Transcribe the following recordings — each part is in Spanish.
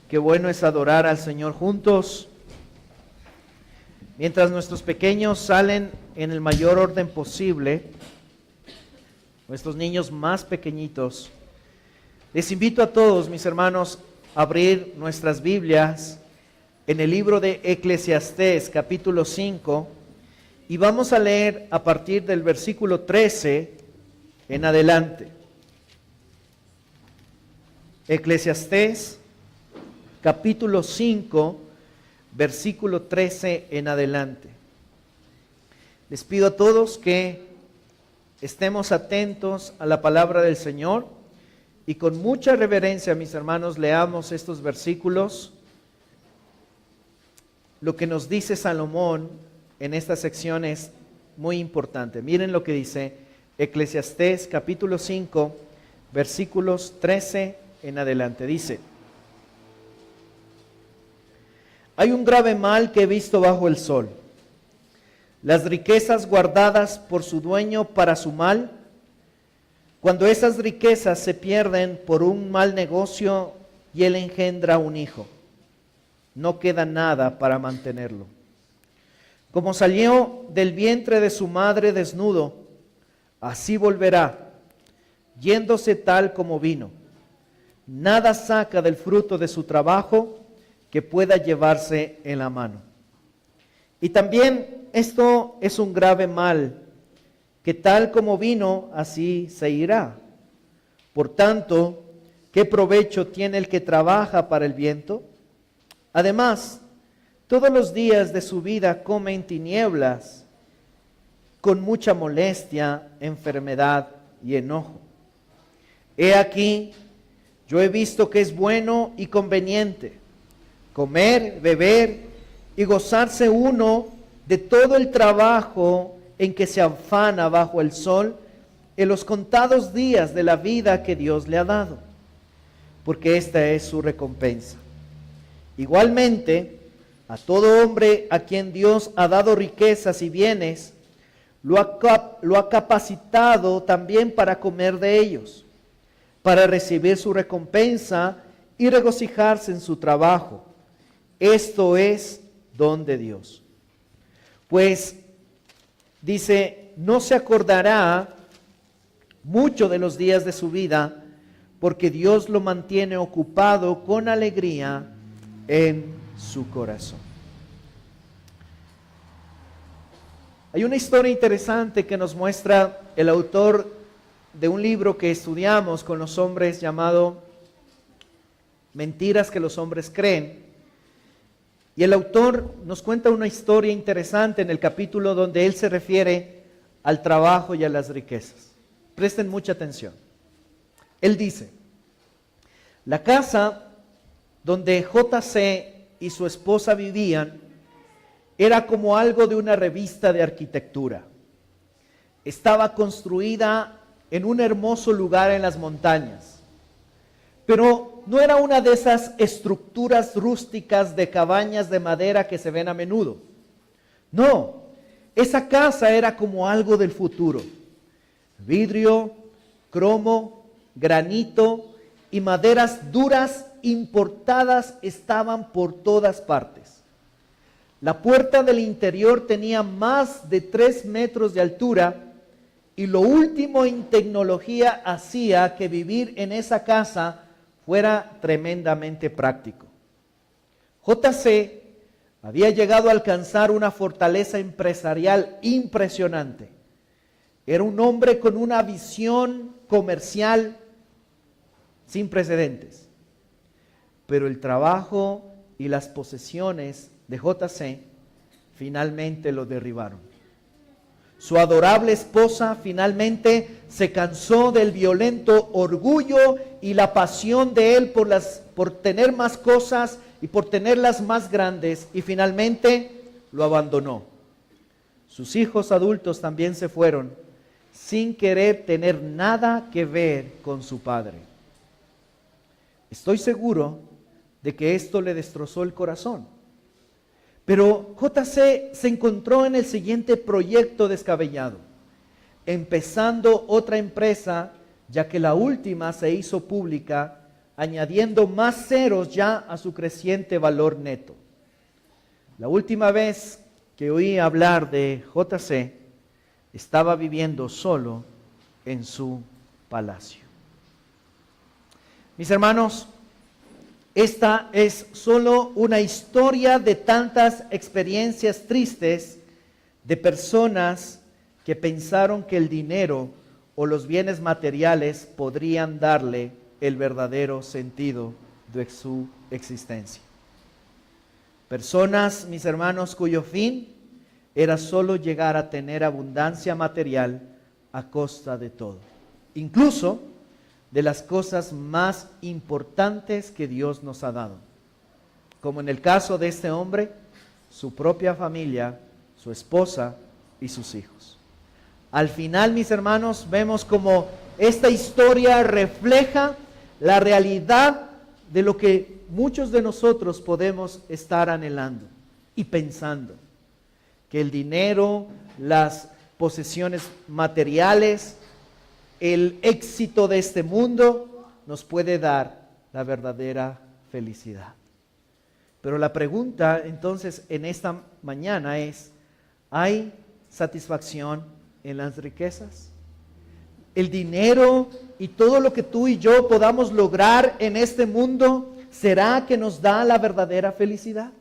Qué bueno es adorar al Señor juntos. Mientras nuestros pequeños salen en el mayor orden posible, nuestros niños más pequeñitos, les invito a todos, mis hermanos, a abrir nuestras Biblias en el libro de Eclesiastés, capítulo 5, y vamos a leer a partir del versículo 13 en adelante. Eclesiastés, capítulo 5, versículo 13 en adelante. Les pido a todos que estemos atentos a la palabra del Señor y con mucha reverencia, mis hermanos, leamos estos versículos. Lo que nos dice Salomón en esta sección es muy importante. Miren lo que dice Eclesiastés capítulo 5, versículos 13 en adelante. Dice: hay un grave mal que he visto bajo el sol. Las riquezas guardadas por su dueño para su mal, cuando esas riquezas se pierden por un mal negocio y él engendra un hijo, no queda nada para mantenerlo. Como salió del vientre de su madre desnudo, así volverá, yéndose tal como vino. Nada saca del fruto de su trabajo que pueda llevarse en la mano. Y también esto es un grave mal, que tal como vino, así se irá. Por tanto, ¿qué provecho tiene el que trabaja para el viento? Además, todos los días de su vida come en tinieblas, con mucha molestia, enfermedad y enojo. He aquí, yo he visto que es bueno y conveniente comer, beber y gozarse uno de todo el trabajo en que se afana bajo el sol en los contados días de la vida que Dios le ha dado, porque esta es su recompensa. Igualmente, a todo hombre a quien Dios ha dado riquezas y bienes, lo ha capacitado también para comer de ellos, para recibir su recompensa y regocijarse en su trabajo. Esto es don de Dios. Pues, dice, no se acordará mucho de los días de su vida, porque Dios lo mantiene ocupado con alegría en su corazón. Hay una historia interesante que nos muestra el autor de un libro que estudiamos con los hombres llamado Mentiras que los hombres creen. Y el autor nos cuenta una historia interesante en el capítulo donde él se refiere al trabajo y a las riquezas. Presten mucha atención. Él dice: la casa donde J.C. y su esposa vivían era como algo de una revista de arquitectura. Estaba construida en un hermoso lugar en las montañas, pero no era una de esas estructuras rústicas de cabañas de madera que se ven a menudo. No, esa casa era como algo del futuro. Vidrio, cromo, granito y maderas duras importadas estaban por todas partes. La puerta del interior tenía más de 3 metros de altura y lo último en tecnología hacía que vivir en esa casa fuera tremendamente práctico. J.C. había llegado a alcanzar una fortaleza empresarial impresionante. Era un hombre con una visión comercial sin precedentes. Pero el trabajo y las posesiones de J.C. finalmente lo derribaron. Su adorable esposa finalmente se cansó del violento orgullo y la pasión de él por tener más cosas y por tenerlas más grandes, y finalmente lo abandonó. Sus hijos adultos también se fueron sin querer tener nada que ver con su padre. Estoy seguro de que esto le destrozó el corazón. Pero J.C. se encontró en el siguiente proyecto descabellado, empezando otra empresa, ya que la última se hizo pública añadiendo más ceros ya a su creciente valor neto. La última vez que oí hablar de JC, estaba viviendo solo en su palacio. Mis hermanos, esta es solo una historia de tantas experiencias tristes de personas que pensaron que el dinero o los bienes materiales podrían darle el verdadero sentido de su existencia. Personas, mis hermanos, cuyo fin era solo llegar a tener abundancia material a costa de todo, incluso de las cosas más importantes que Dios nos ha dado, como en el caso de este hombre, su propia familia, su esposa y sus hijos. Al final, mis hermanos, vemos como esta historia refleja la realidad de lo que muchos de nosotros podemos estar anhelando y pensando, que el dinero, las posesiones materiales, el éxito de este mundo nos puede dar la verdadera felicidad. Pero la pregunta entonces en esta mañana es, ¿hay satisfacción en las riquezas? El dinero y todo lo que tú y yo podamos lograr en este mundo, ¿será que nos da la verdadera felicidad?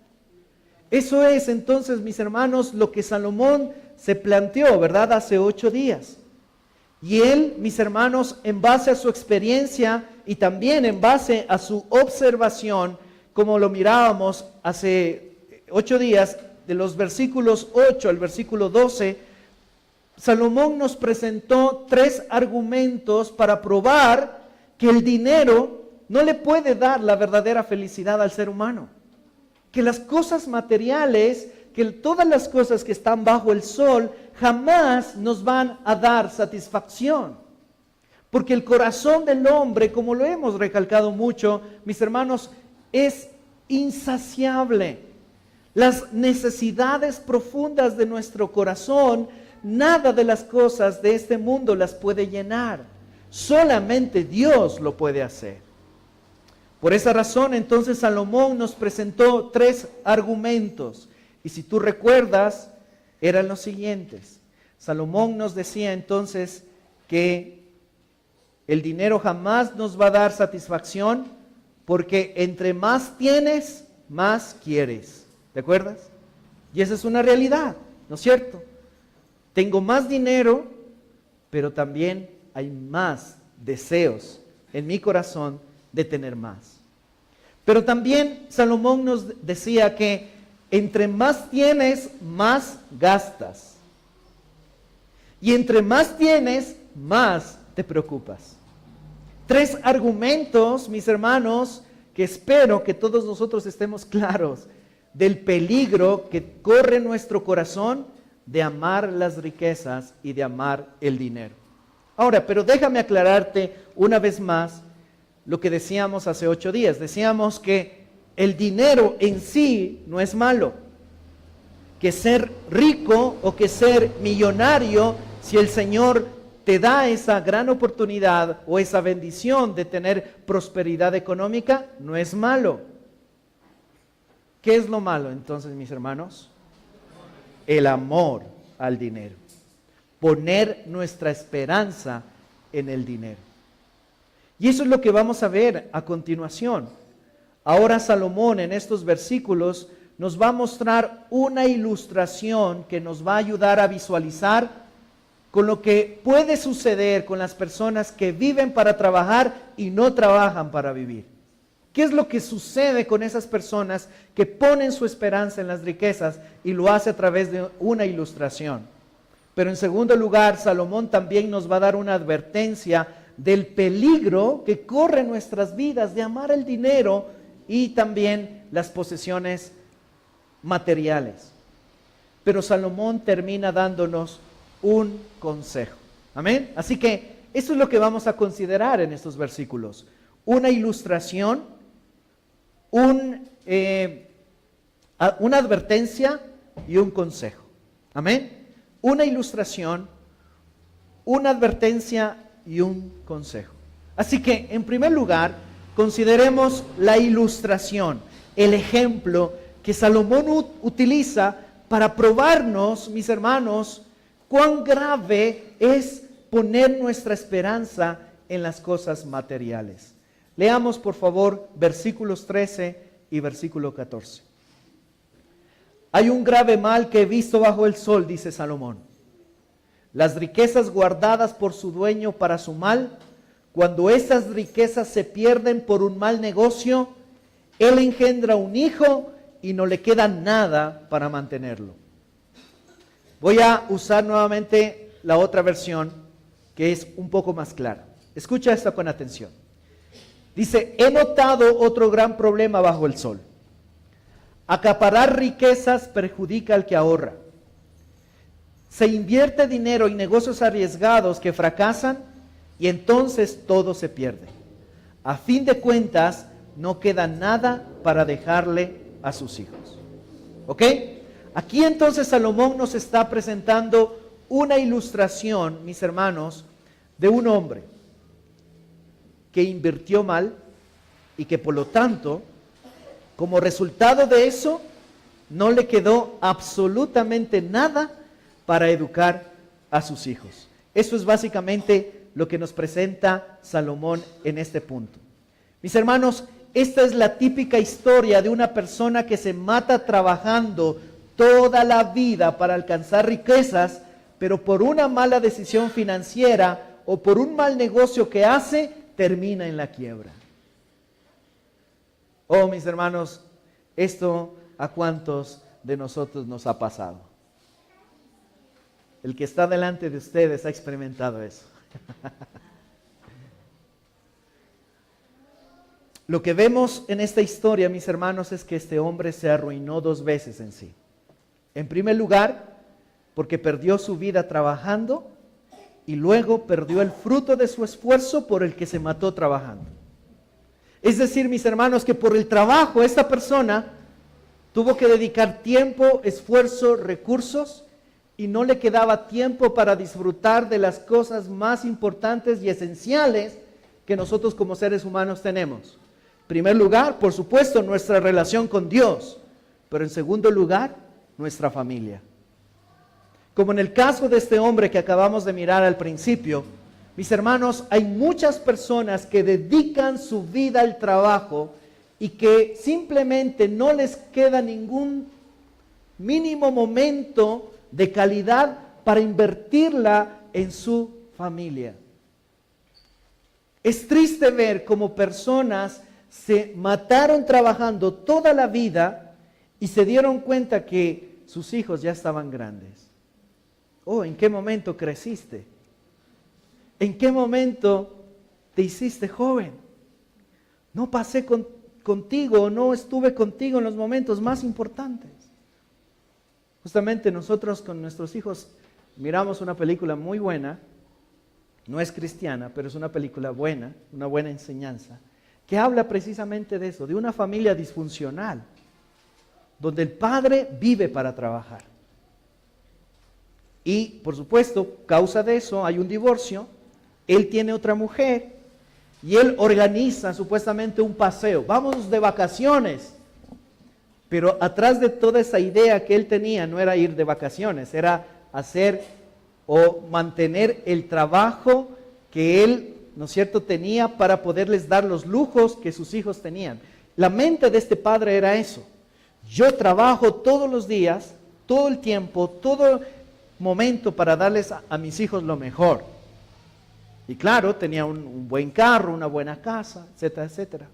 Eso es entonces, mis hermanos, lo que Salomón se planteó, ¿verdad? Hace 8 días. Y él, mis hermanos, en base a su experiencia y también en base a su observación, como lo mirábamos hace 8 días, de los versículos 8 al versículo 12, Salomón nos presentó 3 argumentos para probar que el dinero no le puede dar la verdadera felicidad al ser humano. Que las cosas materiales, que todas las cosas que están bajo el sol, jamás nos van a dar satisfacción. Porque el corazón del hombre, como lo hemos recalcado mucho, mis hermanos, es insaciable. Las necesidades profundas de nuestro corazón, nada de las cosas de este mundo las puede llenar. Solamente Dios lo puede hacer. Por esa razón, entonces, Salomón nos presentó 3 argumentos. Y si tú recuerdas, eran los siguientes. Salomón nos decía entonces que el dinero jamás nos va a dar satisfacción porque entre más tienes, más quieres. ¿Te acuerdas? Y esa es una realidad, ¿no es cierto? Tengo más dinero, pero también hay más deseos en mi corazón de tener más. Pero también Salomón nos decía que entre más tienes, más gastas. Y entre más tienes, más te preocupas. 3 argumentos, mis hermanos, que espero que todos nosotros estemos claros del peligro que corre nuestro corazón de amar las riquezas y de amar el dinero. Ahora, pero déjame aclararte una vez más lo que decíamos hace 8 días. Decíamos que el dinero en sí no es malo. Que ser rico o que ser millonario, si el Señor te da esa gran oportunidad o esa bendición de tener prosperidad económica, no es malo. ¿Qué es lo malo entonces, mis hermanos? El amor al dinero. Poner nuestra esperanza en el dinero. Y eso es lo que vamos a ver a continuación. Ahora Salomón en estos versículos nos va a mostrar una ilustración que nos va a ayudar a visualizar con lo que puede suceder con las personas que viven para trabajar y no trabajan para vivir. ¿Qué es lo que sucede con esas personas que ponen su esperanza en las riquezas y lo hace a través de una ilustración? Pero en segundo lugar, Salomón también nos va a dar una advertencia del peligro que corre en nuestras vidas de amar el dinero y también las posesiones materiales. Pero Salomón termina dándonos un consejo. Amén. Así que eso es lo que vamos a considerar en estos versículos. Una ilustración, una advertencia y un consejo. Amén. Una ilustración, una advertencia y un consejo. Así que, en primer lugar, consideremos la ilustración, el ejemplo que Salomón utiliza para probarnos, mis hermanos, cuán grave es poner nuestra esperanza en las cosas materiales. Leamos, por favor, versículos 13 y versículo 14. Hay un grave mal que he visto bajo el sol, dice Salomón. Las riquezas guardadas por su dueño para su mal, cuando esas riquezas se pierden por un mal negocio, él engendra un hijo y no le queda nada para mantenerlo. Voy a usar nuevamente la otra versión que es un poco más clara. Escucha esto con atención. Dice, he notado otro gran problema bajo el sol. Acaparar riquezas perjudica al que ahorra. Se invierte dinero en negocios arriesgados que fracasan y entonces todo se pierde. A fin de cuentas, no queda nada para dejarle a sus hijos. ¿Ok? Aquí entonces Salomón nos está presentando una ilustración, mis hermanos, de un hombre que invirtió mal y que por lo tanto, como resultado de eso, no le quedó absolutamente nada para educar a sus hijos. Eso es básicamente lo que nos presenta Salomón en este punto. Mis hermanos, esta es la típica historia de una persona que se mata trabajando toda la vida para alcanzar riquezas, pero por una mala decisión financiera o por un mal negocio que hace, termina en la quiebra. Oh, mis hermanos, esto a cuántos de nosotros nos ha pasado. El que está delante de ustedes ha experimentado eso. Lo que vemos en esta historia, mis hermanos, es que este hombre se arruinó dos veces en sí. En primer lugar, porque perdió su vida trabajando y luego perdió el fruto de su esfuerzo por el que se mató trabajando. Es decir, mis hermanos, que por el trabajo esta persona tuvo que dedicar tiempo, esfuerzo, recursos y no le quedaba tiempo para disfrutar de las cosas más importantes y esenciales que nosotros como seres humanos tenemos. En primer lugar, por supuesto, nuestra relación con Dios, pero en segundo lugar, nuestra familia. Como en el caso de este hombre que acabamos de mirar al principio, mis hermanos, hay muchas personas que dedican su vida al trabajo y que simplemente no les queda ningún mínimo momento de calidad para invertirla en su familia. Es triste ver cómo personas se mataron trabajando toda la vida y se dieron cuenta que sus hijos ya estaban grandes. Oh, ¿en qué momento creciste? ¿En qué momento te hiciste joven? No pasé contigo, no estuve contigo en los momentos más importantes. Justamente nosotros con nuestros hijos miramos una película muy buena, no es cristiana, pero es una película buena, una buena enseñanza, que habla precisamente de eso, de una familia disfuncional, donde el padre vive para trabajar. Y, por supuesto, causa de eso hay un divorcio, él tiene otra mujer y él organiza supuestamente un paseo. Vamos de vacaciones. Pero atrás de toda esa idea que él tenía no era ir de vacaciones, era hacer o mantener el trabajo que él, ¿no es cierto?, tenía para poderles dar los lujos que sus hijos tenían. La mente de este padre era eso. Yo trabajo todos los días, todo el tiempo, todo momento para darles a mis hijos lo mejor. Y claro, tenía un buen carro, una buena casa, etcétera, etcétera.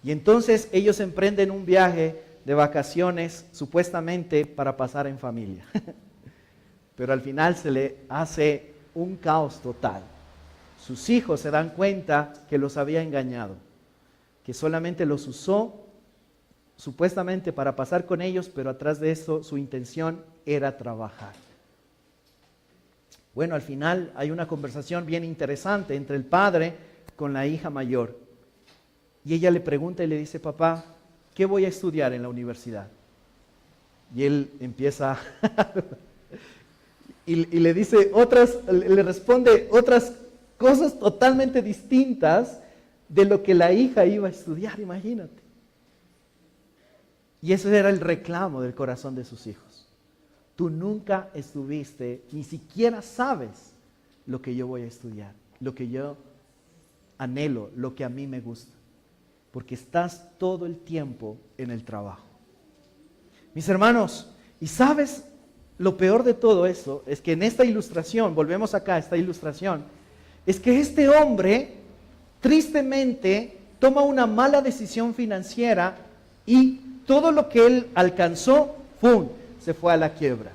Y entonces ellos emprenden un viaje de vacaciones supuestamente para pasar en familia. Pero al final se le hace un caos total. Sus hijos se dan cuenta que los había engañado, que solamente los usó supuestamente para pasar con ellos, pero atrás de eso su intención era trabajar. Bueno, al final hay una conversación bien interesante entre el padre con la hija mayor. Y ella le pregunta y le dice, papá, ¿qué voy a estudiar en la universidad? Y él empieza y le dice le responde otras cosas totalmente distintas de lo que la hija iba a estudiar, imagínate. Y ese era el reclamo del corazón de sus hijos. Tú nunca estuviste, ni siquiera sabes lo que yo voy a estudiar, lo que yo anhelo, lo que a mí me gusta, porque estás todo el tiempo en el trabajo. Mis hermanos, ¿y sabes lo peor de todo eso? Es que en esta ilustración, volvemos acá a esta ilustración, es que este hombre tristemente toma una mala decisión financiera y todo lo que él alcanzó, ¡pum!, se fue a la quiebra.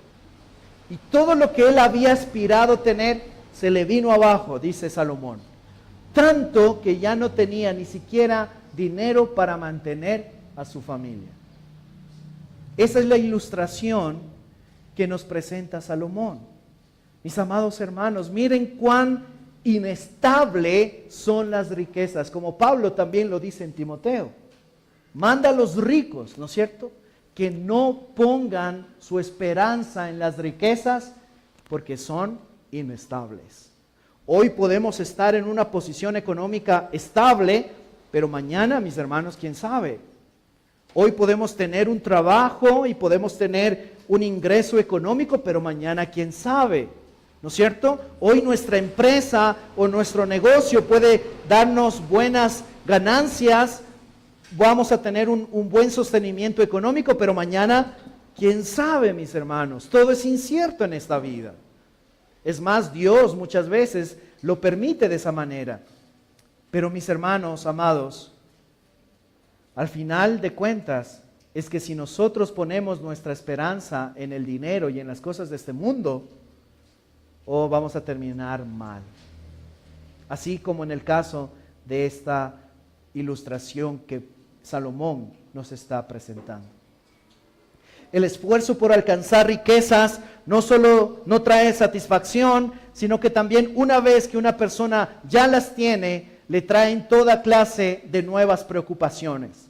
Y todo lo que él había aspirado tener se le vino abajo, dice Salomón. Tanto que ya no tenía ni siquiera dinero para mantener a su familia. Esa es la ilustración que nos presenta Salomón. Mis amados hermanos, miren cuán inestable son las riquezas, como Pablo también lo dice en Timoteo. Manda a los ricos, ¿no es cierto?, que no pongan su esperanza en las riquezas porque son inestables. Hoy podemos estar en una posición económica estable, pero mañana, mis hermanos, ¿quién sabe? Hoy podemos tener un trabajo y podemos tener un ingreso económico, pero mañana, ¿quién sabe? ¿No es cierto? Hoy nuestra empresa o nuestro negocio puede darnos buenas ganancias, vamos a tener un buen sostenimiento económico, pero mañana, ¿quién sabe, mis hermanos? Todo es incierto en esta vida. Es más, Dios muchas veces lo permite de esa manera. Pero mis hermanos, amados, al final de cuentas, es que si nosotros ponemos nuestra esperanza en el dinero y en las cosas de este mundo, vamos a terminar mal. Así como en el caso de esta ilustración que Salomón nos está presentando. El esfuerzo por alcanzar riquezas no solo no trae satisfacción, sino que también una vez que una persona ya las tiene, le traen toda clase de nuevas preocupaciones.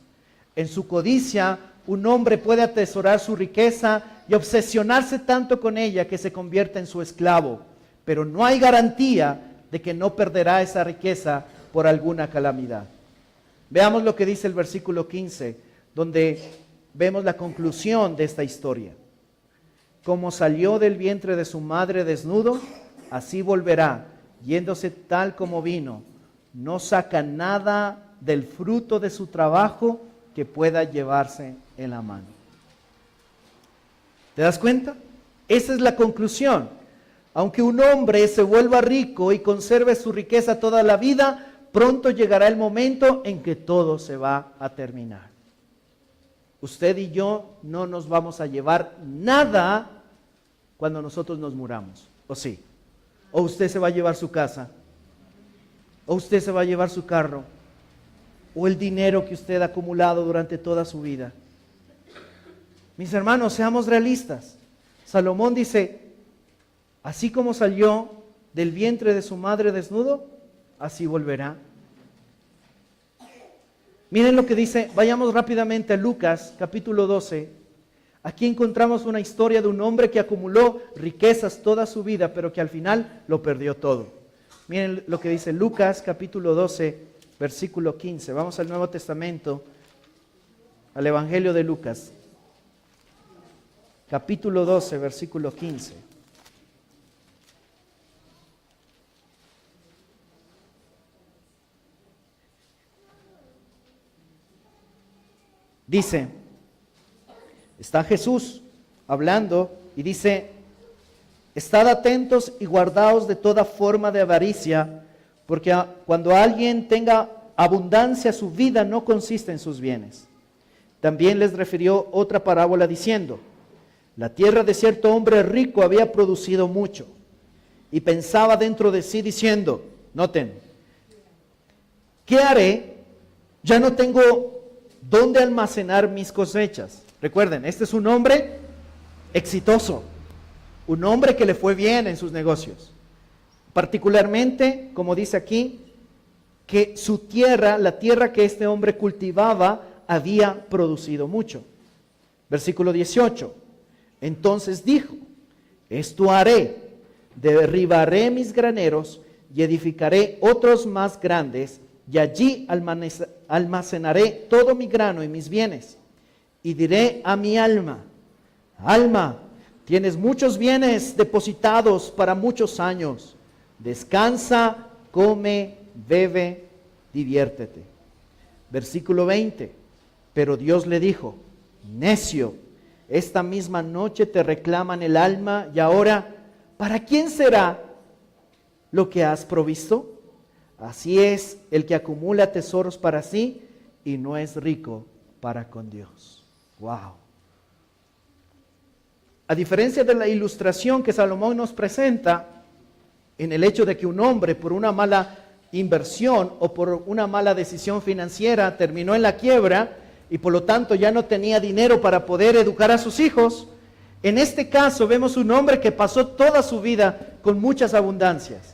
En su codicia, un hombre puede atesorar su riqueza y obsesionarse tanto con ella que se convierte en su esclavo, pero no hay garantía de que no perderá esa riqueza por alguna calamidad. Veamos lo que dice el versículo 15, donde vemos la conclusión de esta historia. Como salió del vientre de su madre desnudo, así volverá, yéndose tal como vino. No saca nada del fruto de su trabajo que pueda llevarse en la mano. ¿Te das cuenta? Esa es la conclusión. Aunque un hombre se vuelva rico y conserve su riqueza toda la vida, pronto llegará el momento en que todo se va a terminar. Usted y yo no nos vamos a llevar nada cuando nosotros nos muramos, ¿o sí? O usted se va a llevar su casa, o usted se va a llevar su carro, o el dinero que usted ha acumulado durante toda su vida. Mis hermanos, seamos realistas. Salomón dice, así como salió del vientre de su madre desnudo, así volverá. Miren lo que dice, vayamos rápidamente a Lucas capítulo 12. Aquí encontramos una historia de un hombre que acumuló riquezas toda su vida, pero que al final lo perdió todo. Miren lo que dice Lucas capítulo 12, versículo 15. Vamos al Nuevo Testamento, al Evangelio de Lucas. Capítulo 12, versículo 15. Dice, está Jesús hablando y dice, estad atentos y guardaos de toda forma de avaricia, porque cuando alguien tenga abundancia, su vida no consiste en sus bienes. También les refirió otra parábola diciendo, la tierra de cierto hombre rico había producido mucho, y pensaba dentro de sí diciendo, noten, ¿qué haré? Ya no tengo dónde almacenar mis cosechas. Recuerden, este es un hombre exitoso, un hombre que le fue bien en sus negocios. Particularmente, como dice aquí, que su tierra, la tierra que este hombre cultivaba, había producido mucho. Versículo 18. Entonces dijo, esto haré, derribaré mis graneros y edificaré otros más grandes, y allí almacenaré todo mi grano y mis bienes. Y diré a mi alma, alma, tienes muchos bienes depositados para muchos años. Descansa, come, bebe, diviértete. Versículo 20. Pero Dios le dijo, necio, esta misma noche te reclaman el alma y ahora, ¿para quién será lo que has provisto? Así es el que acumula tesoros para sí y no es rico para con Dios. Wow. A diferencia de la ilustración que Salomón nos presenta, en el hecho de que un hombre por una mala inversión o por una mala decisión financiera terminó en la quiebra y por lo tanto ya no tenía dinero para poder educar a sus hijos, en este caso vemos un hombre que pasó toda su vida con muchas abundancias,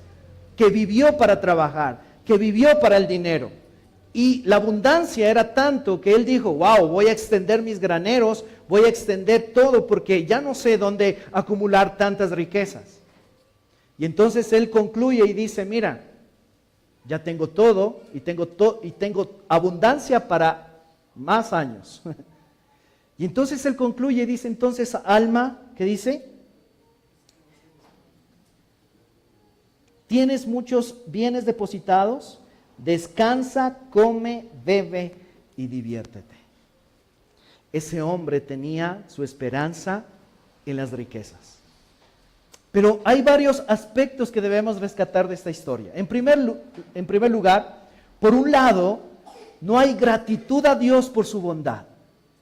que vivió para trabajar, que vivió para el dinero. Y la abundancia era tanto que él dijo, wow, voy a extender mis graneros, voy a extender todo porque ya no sé dónde acumular tantas riquezas. Y entonces él concluye y dice, mira, ya tengo todo y tengo abundancia para más años. Y entonces él concluye y dice, entonces alma, ¿qué dice? Tienes muchos bienes depositados, descansa, come, bebe y diviértete. Ese hombre tenía su esperanza en las riquezas. Pero hay varios aspectos que debemos rescatar de esta historia. En primer lugar, por un lado, no hay gratitud a Dios por su bondad.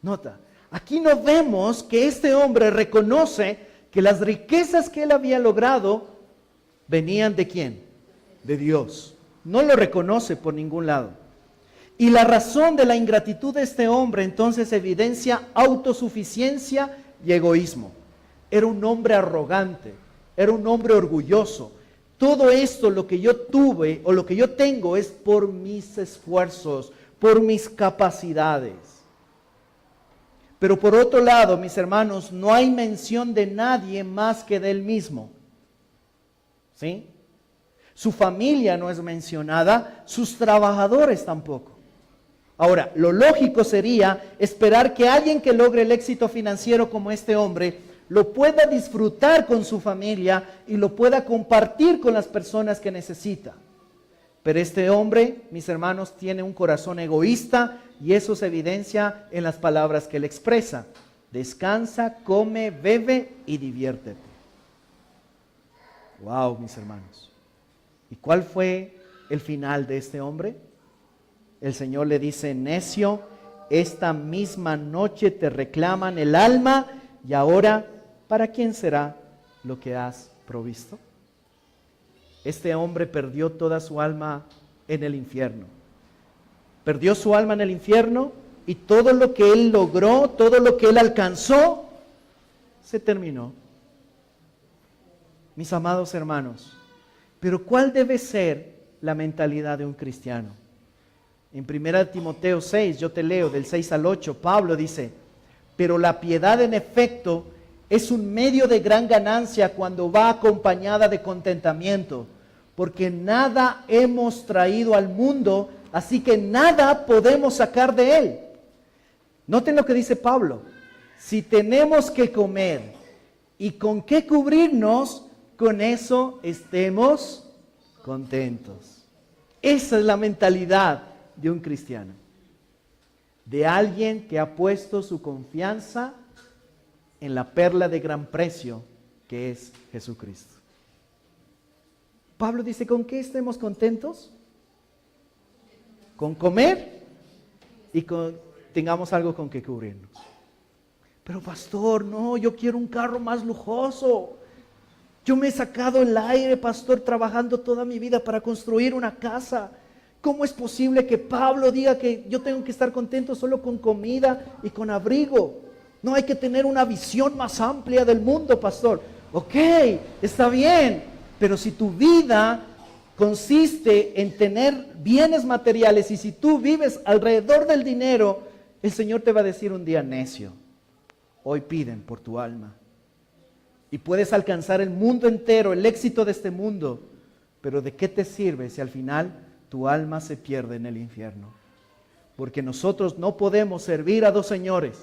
Nota, aquí no vemos que este hombre reconoce que las riquezas que él había logrado venían ¿de quién? De Dios. No lo reconoce por ningún lado. Y la razón de la ingratitud de este hombre entonces evidencia autosuficiencia y egoísmo. Era un hombre arrogante, era un hombre orgulloso. Todo esto, lo que yo tuve o lo que yo tengo es por mis esfuerzos, por mis capacidades. Pero por otro lado, mis hermanos, no hay mención de nadie más que de él mismo. ¿Sí? Su familia no es mencionada, sus trabajadores tampoco. Ahora, lo lógico sería esperar que alguien que logre el éxito financiero como este hombre lo pueda disfrutar con su familia y lo pueda compartir con las personas que necesita. Pero este hombre, mis hermanos, tiene un corazón egoísta y eso se evidencia en las palabras que él expresa. Descansa, come, bebe y diviértete. Wow, mis hermanos. ¿Y cuál fue el final de este hombre? El Señor le dice, necio, esta misma noche te reclaman el alma y ahora, ¿para quién será lo que has provisto? Este hombre perdió toda su alma en el infierno. Perdió su alma en el infierno y todo lo que él logró, todo lo que él alcanzó, se terminó. Mis amados hermanos, pero ¿cuál debe ser la mentalidad de un cristiano? En 1 Timoteo 6, yo te leo del 6 al 8, Pablo dice, pero la piedad en efecto es un medio de gran ganancia cuando va acompañada de contentamiento, porque nada hemos traído al mundo, así que nada podemos sacar de él. Noten lo que dice Pablo, si tenemos que comer y con qué cubrirnos, con eso estemos contentos. Esa es la mentalidad de un cristiano, de alguien que ha puesto su confianza en la perla de gran precio que es Jesucristo. Pablo dice, ¿con qué estemos contentos? Con comer y tengamos algo con que cubrirnos. Pero pastor, no, yo quiero un carro más lujoso. Yo me he sacado el aire, pastor, trabajando toda mi vida para construir una casa. ¿Cómo es posible que Pablo diga que yo tengo que estar contento solo con comida y con abrigo? No, hay que tener una visión más amplia del mundo, pastor. Ok, está bien, pero si tu vida consiste en tener bienes materiales y si tú vives alrededor del dinero, el Señor te va a decir un día, necio, hoy piden por tu alma. Y puedes alcanzar el mundo entero, el éxito de este mundo, pero ¿de qué te sirve si al final tu alma se pierde en el infierno. Porque nosotros no podemos servir a dos señores.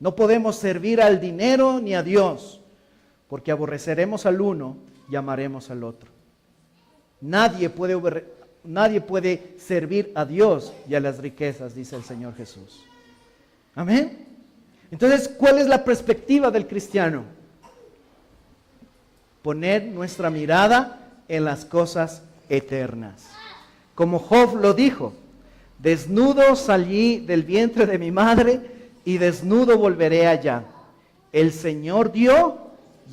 No podemos servir al dinero ni a Dios, porque aborreceremos al uno y amaremos al otro. Nadie puede servir a Dios y a las riquezas, dice el Señor Jesús. Amén. Entonces, ¿cuál es la perspectiva del cristiano? Poner nuestra mirada en las cosas eternas. Como Job lo dijo, desnudo salí del vientre de mi madre y desnudo volveré allá. El Señor dio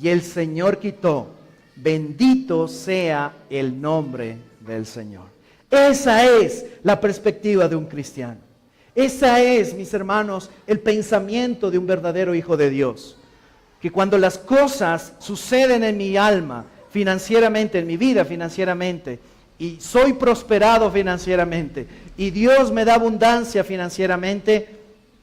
y el Señor quitó. Bendito sea el nombre del Señor. Esa es la perspectiva de un cristiano. Esa es, mis hermanos, el pensamiento de un verdadero hijo de Dios. Que cuando las cosas suceden en mi alma, financieramente, en mi vida financieramente, y soy prosperado financieramente, y Dios me da abundancia financieramente,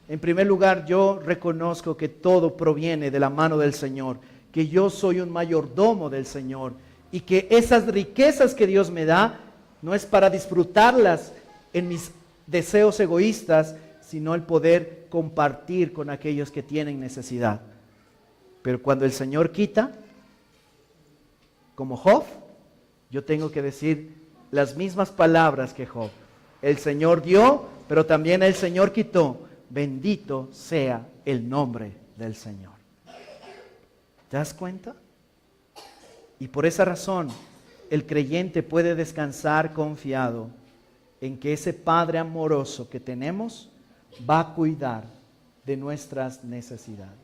en primer lugar yo reconozco que todo proviene de la mano del Señor, que yo soy un mayordomo del Señor, y que esas riquezas que Dios me da, no es para disfrutarlas en mis deseos egoístas, sino el poder compartir con aquellos que tienen necesidad. Pero cuando el Señor quita, como Job, yo tengo que decir las mismas palabras que Job. El Señor dio, pero también el Señor quitó. Bendito sea el nombre del Señor. ¿Te das cuenta? Y por esa razón, el creyente puede descansar confiado en que ese Padre amoroso que tenemos va a cuidar de nuestras necesidades.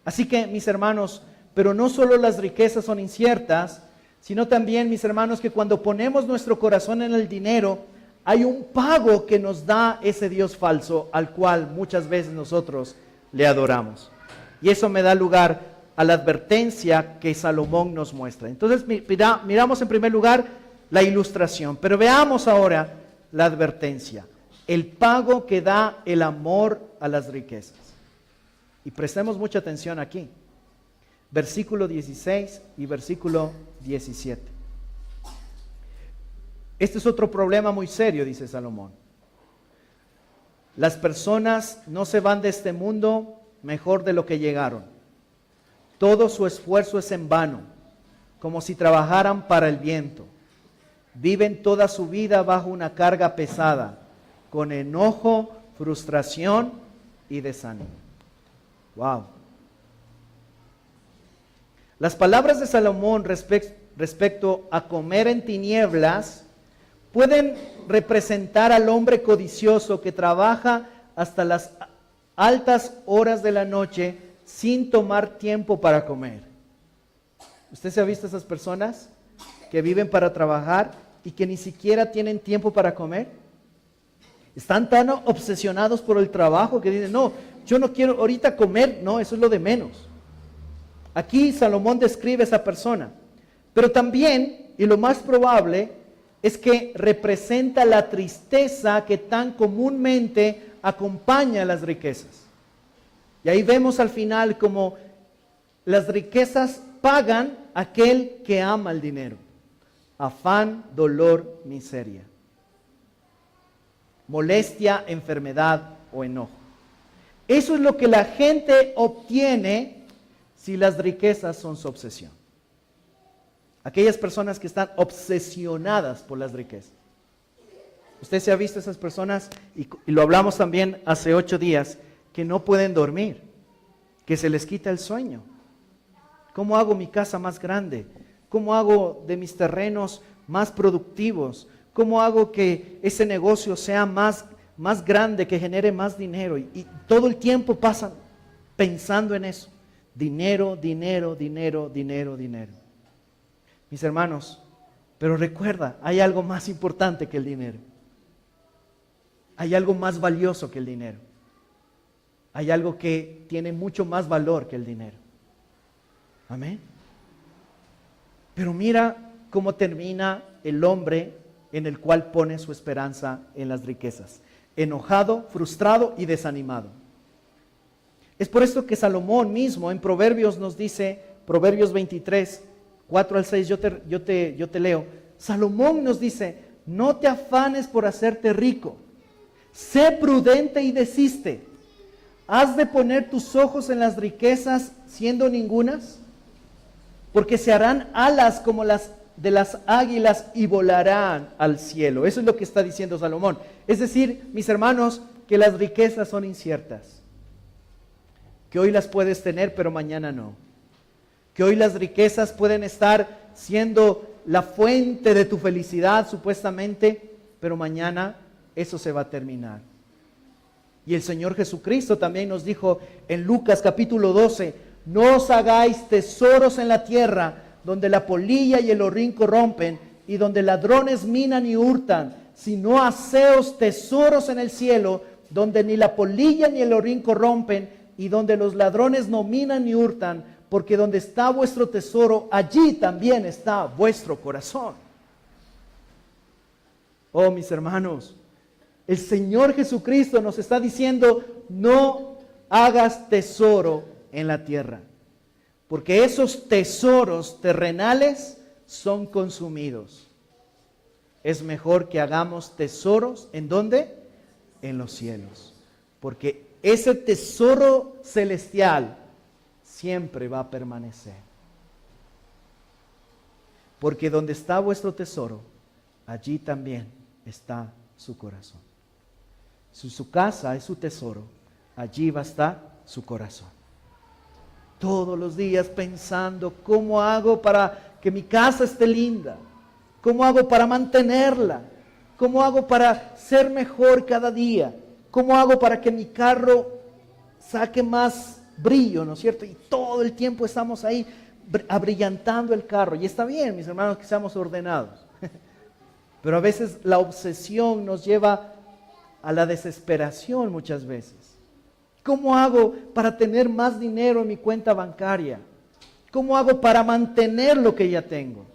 Así que, mis hermanos, pero no solo las riquezas son inciertas, sino también, mis hermanos, que cuando ponemos nuestro corazón en el dinero, hay un pago que nos da ese Dios falso al cual muchas veces nosotros le adoramos. Y eso me da lugar a la advertencia que Salomón nos muestra. Entonces, miramos en primer lugar la ilustración, pero veamos ahora la advertencia, el pago que da el amor a las riquezas. Y prestemos mucha atención aquí. Versículo 16 y versículo 17. Este es otro problema muy serio, dice Salomón. Las personas no se van de este mundo mejor de lo que llegaron. Todo su esfuerzo es en vano, como si trabajaran para el viento. Viven toda su vida bajo una carga pesada, con enojo, frustración y desánimo. Wow. Las palabras de Salomón respecto a comer en tinieblas pueden representar al hombre codicioso que trabaja hasta las altas horas de la noche sin tomar tiempo para comer. ¿Usted se ha visto a esas personas que viven para trabajar y que ni siquiera tienen tiempo para comer? Están tan obsesionados por el trabajo que dicen, no, yo no quiero ahorita comer, no, eso es lo de menos. Aquí Salomón describe a esa persona, pero también, y lo más probable, es que representa la tristeza que tan comúnmente acompaña a las riquezas. Y ahí vemos al final como las riquezas pagan a aquel que ama el dinero. Afán, dolor, miseria. Molestia, enfermedad o enojo. Eso es lo que la gente obtiene si las riquezas son su obsesión. Aquellas personas que están obsesionadas por las riquezas. Usted se ha visto a esas personas, y lo hablamos también hace 8 días, que no pueden dormir, que se les quita el sueño. ¿Cómo hago mi casa más grande? ¿Cómo hago de mis terrenos más productivos? ¿Cómo hago que ese negocio sea más grande, que genere más dinero? Y todo el tiempo pasan pensando en eso. Dinero, dinero, dinero, dinero, dinero. Mis hermanos, pero recuerda, hay algo más importante que el dinero. Hay algo más valioso que el dinero. Hay algo que tiene mucho más valor que el dinero. Amén. Pero mira cómo termina el hombre en el cual pone su esperanza en las riquezas. Enojado, frustrado y desanimado. Es por esto que Salomón mismo en Proverbios nos dice, Proverbios 23, 4 al 6, yo te leo. Salomón nos dice, no te afanes por hacerte rico. Sé prudente y desiste. ¿Has de poner tus ojos en las riquezas siendo ningunas? Porque se harán alas como las de las águilas y volarán al cielo. Eso es lo que está diciendo Salomón. Es decir, mis hermanos, que las riquezas son inciertas. Que hoy las puedes tener, pero mañana no. Que hoy las riquezas pueden estar siendo la fuente de tu felicidad, supuestamente, pero mañana eso se va a terminar. Y el Señor Jesucristo también nos dijo en Lucas capítulo 12, no os hagáis tesoros en la tierra, donde la polilla y el orín corrompen, y donde ladrones minan y hurtan, sino haceos tesoros en el cielo, donde ni la polilla ni el orín corrompen, y donde los ladrones no minan ni hurtan, porque donde está vuestro tesoro, allí también está vuestro corazón. Oh, mis hermanos, el Señor Jesucristo nos está diciendo, no hagas tesoro en la tierra, porque esos tesoros terrenales son consumidos. Es mejor que hagamos tesoros, ¿en dónde? En los cielos, porque ese tesoro celestial siempre va a permanecer. Porque donde está vuestro tesoro, allí también está su corazón. Si su casa es su tesoro, allí va a estar su corazón. Todos los días pensando, ¿cómo hago para que mi casa esté linda? ¿Cómo hago para mantenerla? ¿Cómo hago para ser mejor cada día? ¿Cómo hago para que mi carro saque más brillo, ¿no es cierto? Y todo el tiempo estamos ahí abrillantando el carro. Y está bien, mis hermanos, que seamos ordenados. Pero a veces la obsesión nos lleva a la desesperación muchas veces. ¿Cómo hago para tener más dinero en mi cuenta bancaria? ¿Cómo hago para mantener lo que ya tengo?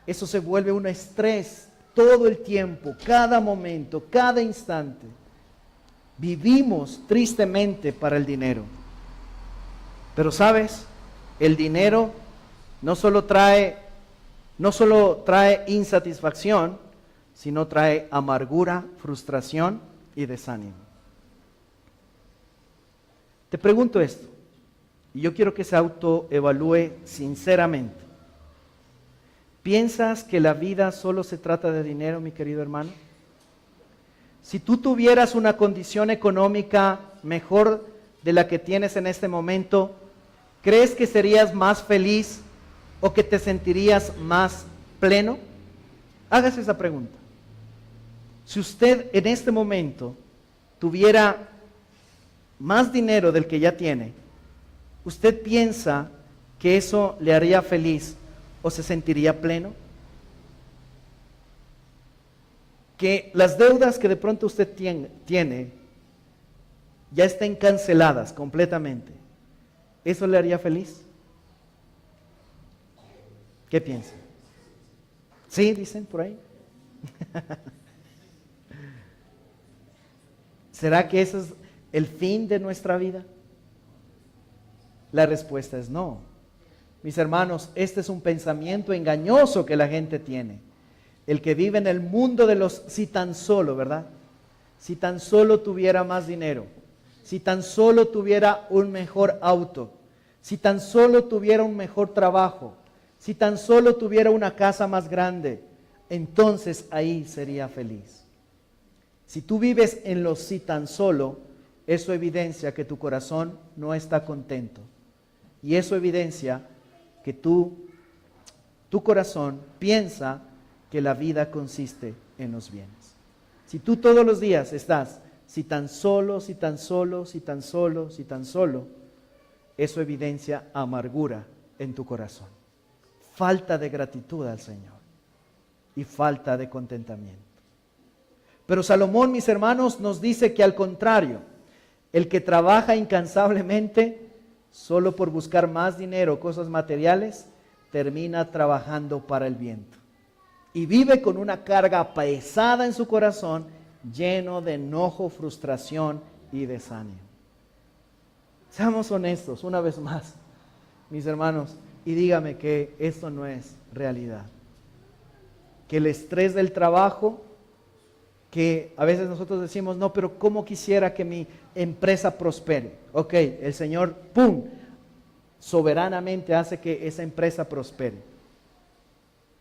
Eso se vuelve un estrés todo el tiempo, cada momento, cada instante. Vivimos tristemente para el dinero. Pero ¿sabes? El dinero no solo trae insatisfacción, sino trae amargura, frustración y desánimo. Te pregunto esto, y yo quiero que se autoevalúe sinceramente. ¿Piensas que la vida solo se trata de dinero, mi querido hermano? Si tú tuvieras una condición económica mejor de la que tienes en este momento, ¿crees que serías más feliz o que te sentirías más pleno? Hágase esa pregunta. Si usted en este momento tuviera más dinero del que ya tiene, ¿usted piensa que eso le haría feliz o se sentiría pleno? Que las deudas que de pronto usted tiene ya estén canceladas completamente, ¿eso le haría feliz? ¿Qué piensa? ¿Sí? Dicen por ahí. ¿Será que ese es el fin de nuestra vida? La respuesta es no. Mis hermanos, este es un pensamiento engañoso que la gente tiene. El que vive en el mundo de los si tan solo, ¿verdad? Si tan solo tuviera más dinero, si tan solo tuviera un mejor auto, si tan solo tuviera un mejor trabajo, si tan solo tuviera una casa más grande, entonces ahí sería feliz. Si tú vives en los si tan solo, eso evidencia que tu corazón no está contento. Y eso evidencia que tu corazón piensa que la vida consiste en los bienes. Si tú todos los días estás, si tan solo, si tan solo, si tan solo, si tan solo, eso evidencia amargura en tu corazón. Falta de gratitud al Señor y falta de contentamiento. Pero Salomón, mis hermanos, nos dice que al contrario, el que trabaja incansablemente solo por buscar más dinero, cosas materiales, termina trabajando para el viento. Y vive con una carga pesada en su corazón, lleno de enojo, frustración y desánimo. Seamos honestos una vez más, mis hermanos, y dígame que esto no es realidad. que el estrés del trabajo, que a veces nosotros decimos, no, pero ¿cómo quisiera que mi empresa prospere? Ok, el Señor, ¡pum!, soberanamente hace que esa empresa prospere.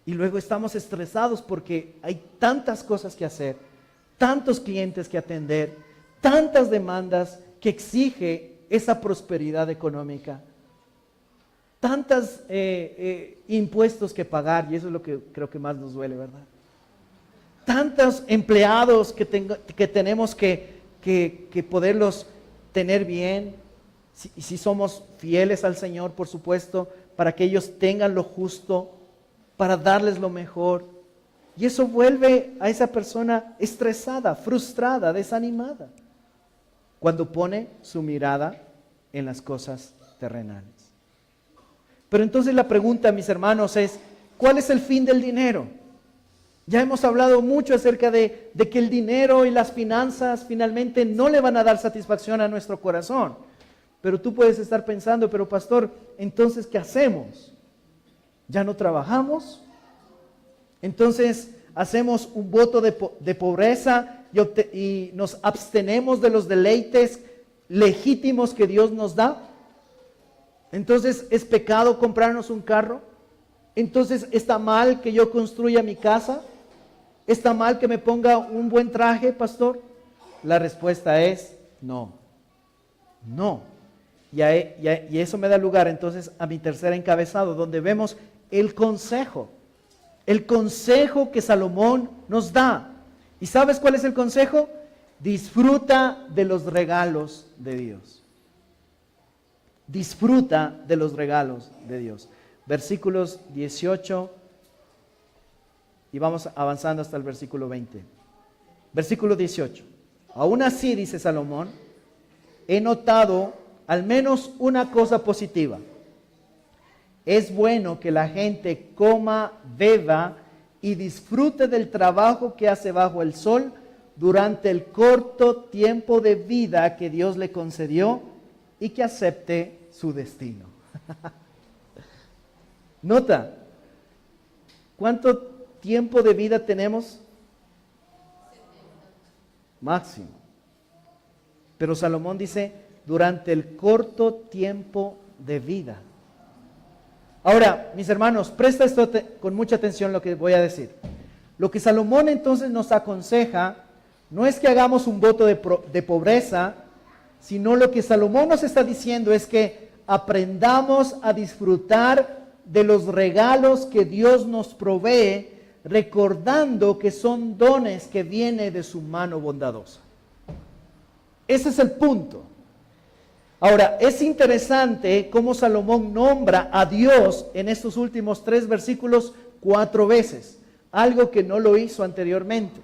Y luego estamos estresados porque hay tantas cosas que hacer, tantos clientes que atender, tantas demandas que exige esa prosperidad económica, tantos impuestos que pagar, y eso es lo que creo que más nos duele, ¿verdad? Tantos empleados que tenemos que poderlos tener bien, si somos fieles al Señor, por supuesto, para que ellos tengan lo justo, para darles lo mejor. Y eso vuelve a esa persona estresada, frustrada, desanimada, cuando pone su mirada en las cosas terrenales. Pero entonces la pregunta, mis hermanos, es, ¿cuál es el fin del dinero? Ya hemos hablado mucho acerca de que el dinero y las finanzas finalmente no le van a dar satisfacción a nuestro corazón. Pero tú puedes estar pensando, pero pastor, entonces ¿qué hacemos? ¿Ya no trabajamos? Entonces hacemos un voto de pobreza y nos abstenemos de los deleites legítimos que Dios nos da. Entonces, ¿es pecado comprarnos un carro? Entonces, ¿está mal que yo construya mi casa? ¿Está mal que me ponga un buen traje, pastor? La respuesta es no. No. Y eso me da lugar entonces a mi tercer encabezado, donde vemos el consejo que Salomón nos da. ¿Y sabes cuál es el consejo? Disfruta de los regalos de Dios. Disfruta de los regalos de Dios. Versículos 18 y vamos avanzando hasta el versículo 20. Versículo 18. Aún así, dice Salomón, he notado al menos una cosa positiva. Es bueno que la gente coma, beba y disfrute del trabajo que hace bajo el sol durante el corto tiempo de vida que Dios le concedió y que acepte su destino. Nota, ¿cuánto tiempo de vida tenemos? Máximo. Pero Salomón dice, durante el corto tiempo de vida. Ahora, mis hermanos, presta esto con mucha atención lo que voy a decir. Lo que Salomón entonces nos aconseja no es que hagamos un voto de pobreza, sino lo que Salomón nos está diciendo es que aprendamos a disfrutar de los regalos que Dios nos provee, recordando que son dones que vienen de su mano bondadosa. Ese es el punto. Ahora, es interesante cómo Salomón nombra a Dios en estos últimos 3 versículos 4 veces, algo que no lo hizo anteriormente.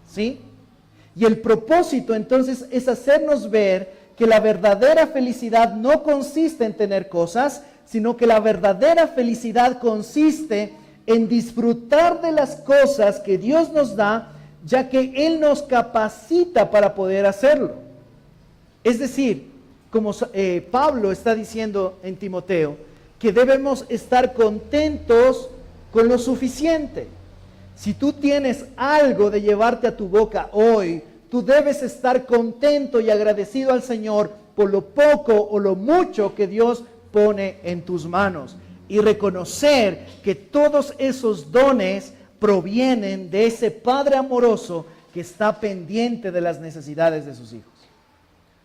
¿Sí? Y el propósito entonces es hacernos ver que la verdadera felicidad no consiste en tener cosas, sino que la verdadera felicidad consiste en disfrutar de las cosas que Dios nos da, ya que Él nos capacita para poder hacerlo. Es decir, como Pablo está diciendo en Timoteo, que debemos estar contentos con lo suficiente. Si tú tienes algo de llevarte a tu boca hoy, tú debes estar contento y agradecido al Señor por lo poco o lo mucho que Dios pone en tus manos. Y reconocer que todos esos dones provienen de ese Padre amoroso que está pendiente de las necesidades de sus hijos.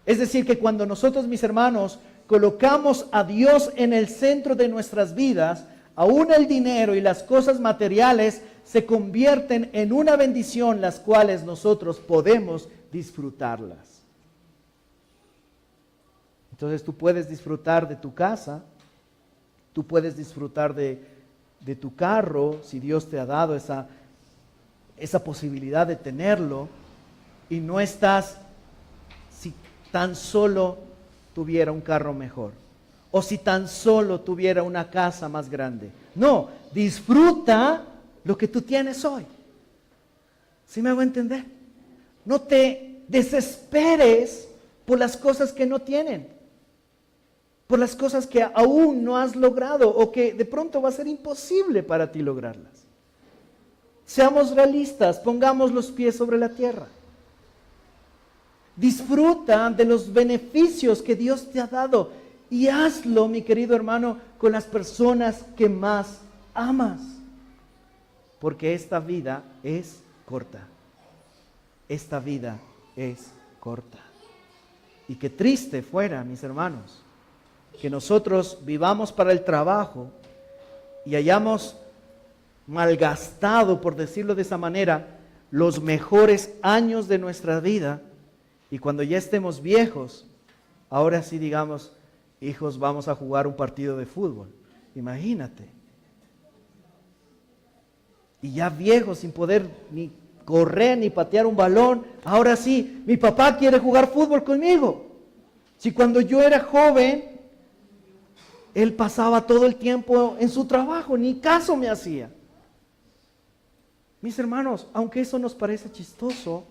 Es decir, que cuando nosotros, mis hermanos, colocamos a Dios en el centro de nuestras vidas, aún el dinero y las cosas materiales se convierten en una bendición, las cuales nosotros podemos disfrutarlas. Entonces tú puedes disfrutar de tu casa, tú puedes disfrutar de tu carro, si Dios te ha dado esa posibilidad de tenerlo, y no estás, si tan solo tuviera un carro mejor, o si tan solo tuviera una casa más grande. No, disfruta lo que tú tienes hoy. ¿Sí me hago entender? No te desesperes por las cosas que no tienen, por las cosas que aún no has logrado o que de pronto va a ser imposible para ti lograrlas. Seamos realistas, pongamos los pies sobre la tierra. Disfruta de los beneficios que Dios te ha dado y hazlo, mi querido hermano, con las personas que más amas. Porque esta vida es corta. Esta vida es corta. Y qué triste fuera, mis hermanos, que nosotros vivamos para el trabajo y hayamos malgastado, por decirlo de esa manera, los mejores años de nuestra vida, y cuando ya estemos viejos, ahora sí digamos, hijos, vamos a jugar un partido de fútbol. Imagínate. Y ya viejos, sin poder ni correr ni patear un balón, ahora sí, mi papá quiere jugar fútbol conmigo. Si cuando yo era joven, él pasaba todo el tiempo en su trabajo, ni caso me hacía. Mis hermanos, aunque eso nos parece chistoso,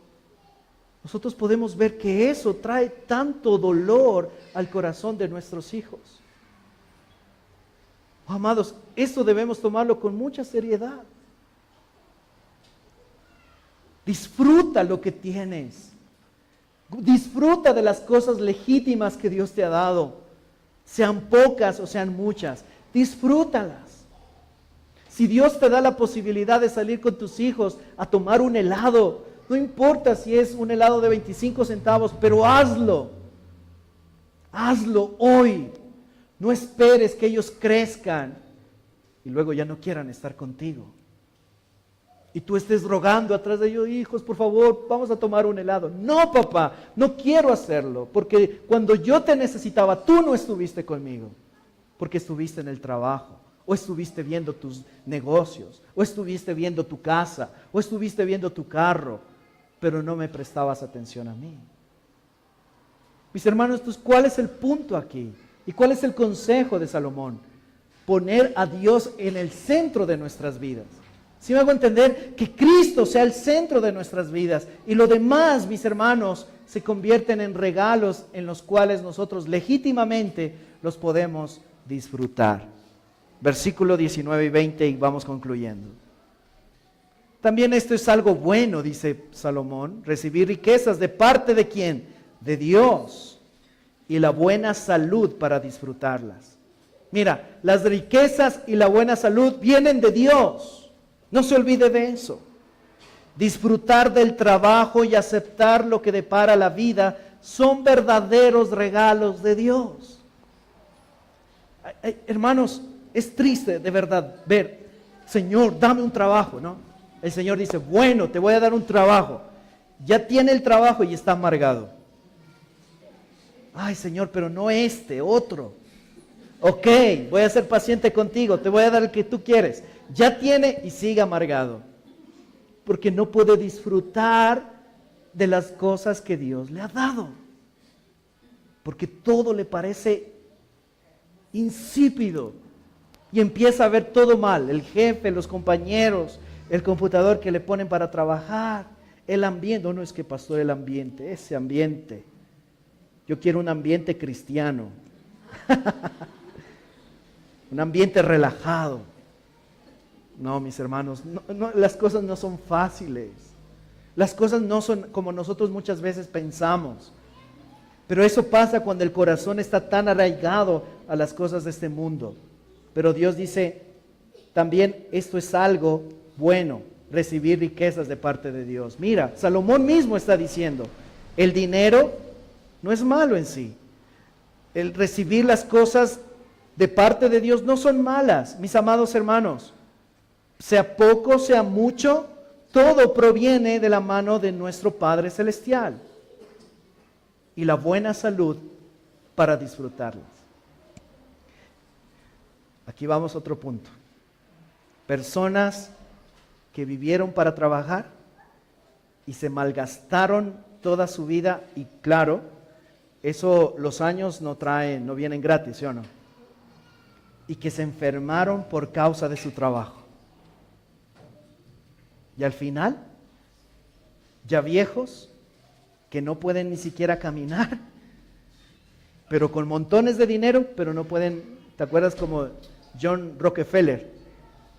nosotros podemos ver que eso trae tanto dolor al corazón de nuestros hijos. Oh, amados, esto debemos tomarlo con mucha seriedad. Disfruta lo que tienes. Disfruta de las cosas legítimas que Dios te ha dado. Sean pocas o sean muchas. Disfrútalas. Si Dios te da la posibilidad de salir con tus hijos a tomar un helado, no importa si es un helado de 25 centavos, pero hazlo. Hazlo hoy. No esperes que ellos crezcan y luego ya no quieran estar contigo. Y tú estés rogando atrás de ellos, hijos, por favor, vamos a tomar un helado. No, papá, no quiero hacerlo, porque cuando yo te necesitaba, tú no estuviste conmigo, porque estuviste en el trabajo, o estuviste viendo tus negocios, o estuviste viendo tu casa, o estuviste viendo tu carro, pero no me prestabas atención a mí. Mis hermanos, entonces, ¿cuál es el punto aquí? ¿Y cuál es el consejo de Salomón? Poner a Dios en el centro de nuestras vidas. ¿Sí me hago entender? Que Cristo sea el centro de nuestras vidas. Y lo demás, mis hermanos, se convierten en regalos en los cuales nosotros legítimamente los podemos disfrutar. Versículo 19 y 20 y vamos concluyendo. También esto es algo bueno, dice Salomón, recibir riquezas de parte de ¿quién? De Dios, y la buena salud para disfrutarlas. Mira, las riquezas y la buena salud vienen de Dios. No se olvide de eso. Disfrutar del trabajo y aceptar lo que depara la vida son verdaderos regalos de Dios. Hermanos, es triste de verdad ver, Señor, dame un trabajo, ¿no? El Señor dice, bueno, te voy a dar un trabajo. Ya tiene el trabajo y está amargado. Ay, Señor, pero no este, otro. Ok, voy a ser paciente contigo, te voy a dar el que tú quieres. Ya tiene y sigue amargado. Porque no puede disfrutar de las cosas que Dios le ha dado. Porque todo le parece insípido. Y empieza a ver todo mal. El jefe, los compañeros, el computador que le ponen para trabajar, el ambiente. No es que pastor, el ambiente, ese ambiente. Yo quiero un ambiente cristiano. Un ambiente relajado. No, mis hermanos, las cosas no son fáciles. Las cosas no son como nosotros muchas veces pensamos. Pero eso pasa cuando el corazón está tan arraigado a las cosas de este mundo. Pero Dios dice, también esto es algo bueno, recibir riquezas de parte de Dios. Mira, Salomón mismo está diciendo, el dinero no es malo en sí. El recibir las cosas de parte de Dios no son malas, mis amados hermanos. Sea poco, sea mucho, todo proviene de la mano de nuestro Padre Celestial. Y la buena salud para disfrutarlas. Aquí vamos a otro punto. Personas que vivieron para trabajar y se malgastaron toda su vida, y claro, eso los años no vienen gratis, ¿sí o no? Y que se enfermaron por causa de su trabajo. Y al final, ya viejos, que no pueden ni siquiera caminar, pero con montones de dinero, pero no pueden. ¿Te acuerdas como John Rockefeller?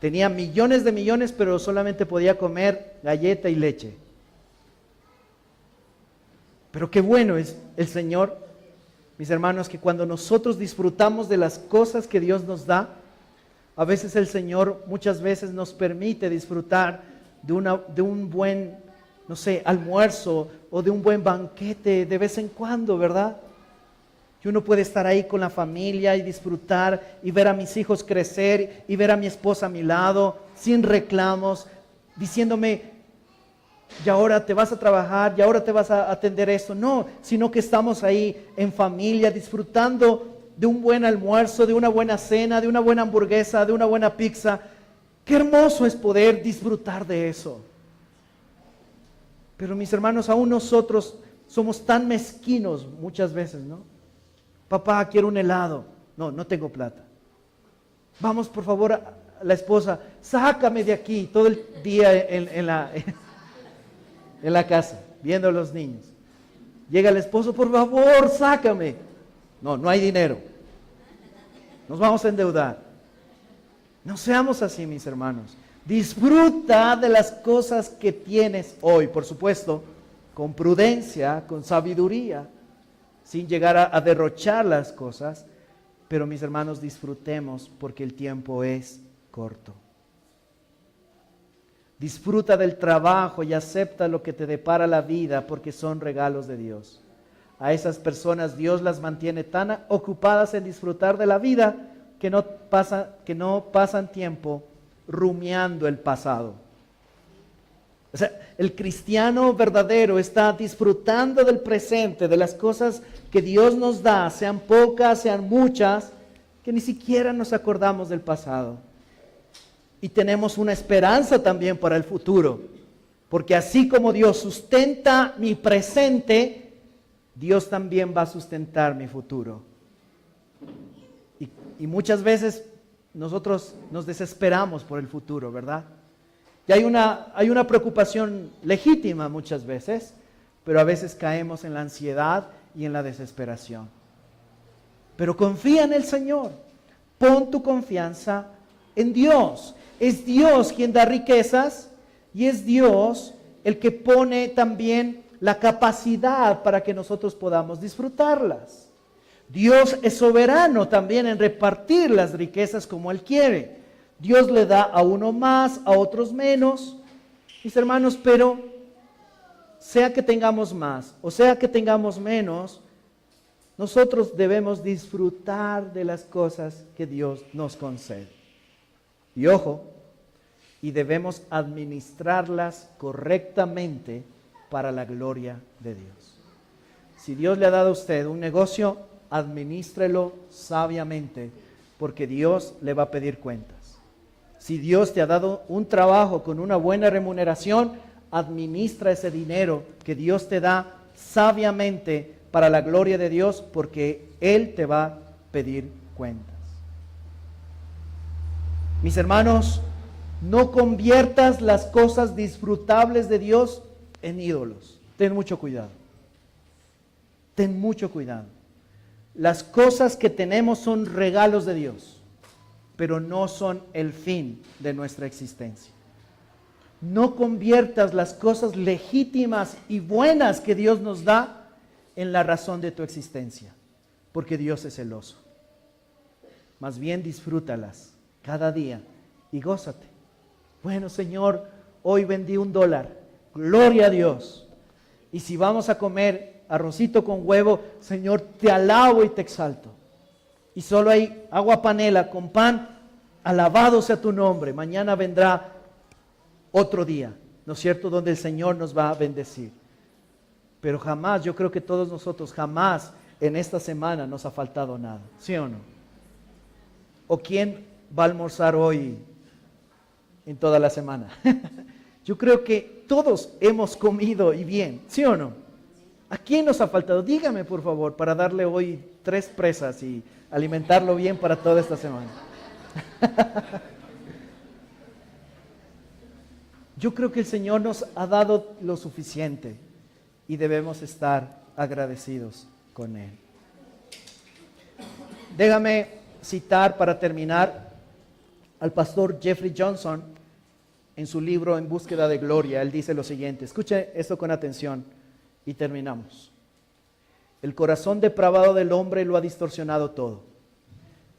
Tenía millones de millones, pero solamente podía comer galleta y leche. Pero qué bueno es el Señor, mis hermanos, que cuando nosotros disfrutamos de las cosas que Dios nos da, a veces el Señor muchas veces nos permite disfrutar de un buen, no sé, almuerzo o de un buen banquete de vez en cuando, ¿verdad? Y uno puede estar ahí con la familia y disfrutar y ver a mis hijos crecer y ver a mi esposa a mi lado sin reclamos, diciéndome, y ahora te vas a trabajar, y ahora te vas a atender esto. No, sino que estamos ahí en familia disfrutando de un buen almuerzo, de una buena cena, de una buena hamburguesa, de una buena pizza. Qué hermoso es poder disfrutar de eso. Pero mis hermanos, aún nosotros somos tan mezquinos muchas veces, ¿no? Papá, quiero un helado. No, no tengo plata. Vamos, por favor, a la esposa, sácame de aquí todo el día en la casa, viendo a los niños. Llega el esposo, por favor, sácame. No, no hay dinero. Nos vamos a endeudar. No seamos así, mis hermanos. Disfruta de las cosas que tienes hoy, por supuesto, con prudencia, con sabiduría, sin llegar a derrochar las cosas. Pero mis hermanos, disfrutemos porque el tiempo es corto. Disfruta del trabajo y acepta lo que te depara la vida porque son regalos de Dios. A esas personas Dios las mantiene tan ocupadas en disfrutar de la vida que no pasan tiempo rumiando el pasado. O sea, el cristiano verdadero está disfrutando del presente, de las cosas que Dios nos da, sean pocas, sean muchas, que ni siquiera nos acordamos del pasado. Y tenemos una esperanza también para el futuro, porque así como Dios sustenta mi presente, Dios también va a sustentar mi futuro. Y muchas veces nosotros nos desesperamos por el futuro, ¿verdad? Y hay una preocupación legítima muchas veces, pero a veces caemos en la ansiedad y en la desesperación. Pero confía en el Señor, pon tu confianza en Dios. Es Dios quien da riquezas y es Dios el que pone también la capacidad para que nosotros podamos disfrutarlas. Dios es soberano también en repartir las riquezas como Él quiere. Dios le da a uno más, a otros menos. Mis hermanos, pero sea que tengamos más o sea que tengamos menos, nosotros debemos disfrutar de las cosas que Dios nos concede. Y ojo, y debemos administrarlas correctamente para la gloria de Dios. Si Dios le ha dado a usted un negocio, administrelo sabiamente, porque Dios le va a pedir cuentas. Si Dios te ha dado un trabajo con una buena remuneración, administra ese dinero que Dios te da sabiamente para la gloria de Dios, porque Él te va a pedir cuentas. Mis hermanos, no conviertas las cosas disfrutables de Dios en ídolos. Ten mucho cuidado. Ten mucho cuidado. Las cosas que tenemos son regalos de Dios, pero no son el fin de nuestra existencia. No conviertas las cosas legítimas y buenas que Dios nos da en la razón de tu existencia, porque Dios es celoso. Más bien disfrútalas cada día y gózate. Bueno, Señor, hoy vendí $1. Gloria a Dios. Y si vamos a comer arrocito con huevo, Señor, te alabo y te exalto. Y solo hay agua panela con pan, alabado sea tu nombre. Mañana vendrá otro día, ¿no es cierto?, donde el Señor nos va a bendecir. Pero jamás, yo creo que todos nosotros, jamás en esta semana nos ha faltado nada, ¿sí o no? ¿O quién va a almorzar hoy en toda la semana? Yo creo que todos hemos comido y bien, ¿sí o no? ¿A quién nos ha faltado? Dígame, por favor, para darle hoy 3 presas y alimentarlo bien para toda esta semana. Yo creo que el Señor nos ha dado lo suficiente y debemos estar agradecidos con Él. Déjame citar para terminar al pastor Jeffrey Johnson en su libro En búsqueda de gloria. Él dice lo siguiente, escuche esto con atención y terminamos. El corazón depravado del hombre lo ha distorsionado todo.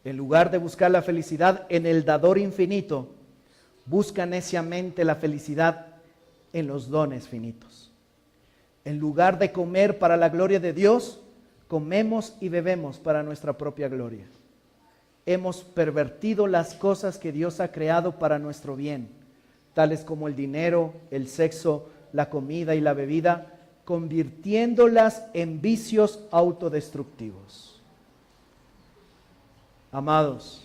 En lugar de buscar la felicidad en el dador infinito, busca neciamente la felicidad en los dones finitos. En lugar de comer para la gloria de Dios, comemos y bebemos para nuestra propia gloria. Hemos pervertido las cosas que Dios ha creado para nuestro bien, tales como el dinero, el sexo, la comida y la bebida, convirtiéndolas en vicios autodestructivos. Amados,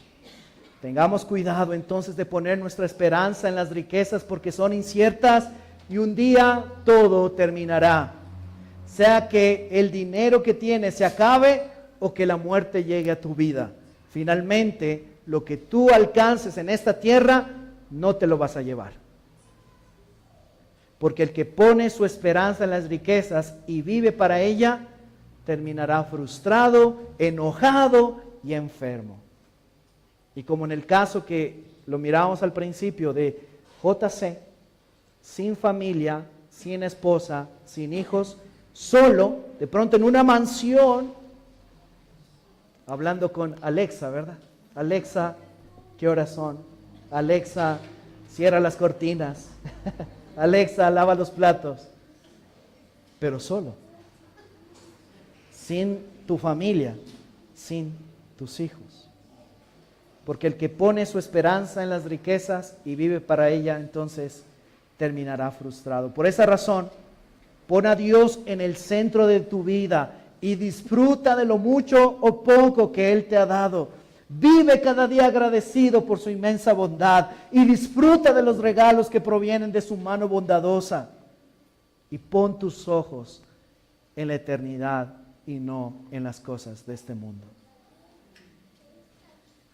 tengamos cuidado entonces de poner nuestra esperanza en las riquezas porque son inciertas y un día todo terminará. Sea que el dinero que tienes se acabe o que la muerte llegue a tu vida. Finalmente, lo que tú alcances en esta tierra no te lo vas a llevar. Porque el que pone su esperanza en las riquezas y vive para ella, terminará frustrado, enojado y enfermo. Y como en el caso que lo miramos al principio de JC, sin familia, sin esposa, sin hijos, solo, de pronto en una mansión, hablando con Alexa, ¿verdad? Alexa, ¿qué horas son? Alexa, cierra las cortinas. Alexa, lava los platos. Pero solo, sin tu familia, sin tus hijos. Porque el que pone su esperanza en las riquezas y vive para ella, entonces terminará frustrado. Por esa razón, pon a Dios en el centro de tu vida y disfruta de lo mucho o poco que Él te ha dado. Vive cada día agradecido por su inmensa bondad y disfruta de los regalos que provienen de su mano bondadosa. Y pon tus ojos en la eternidad y no en las cosas de este mundo.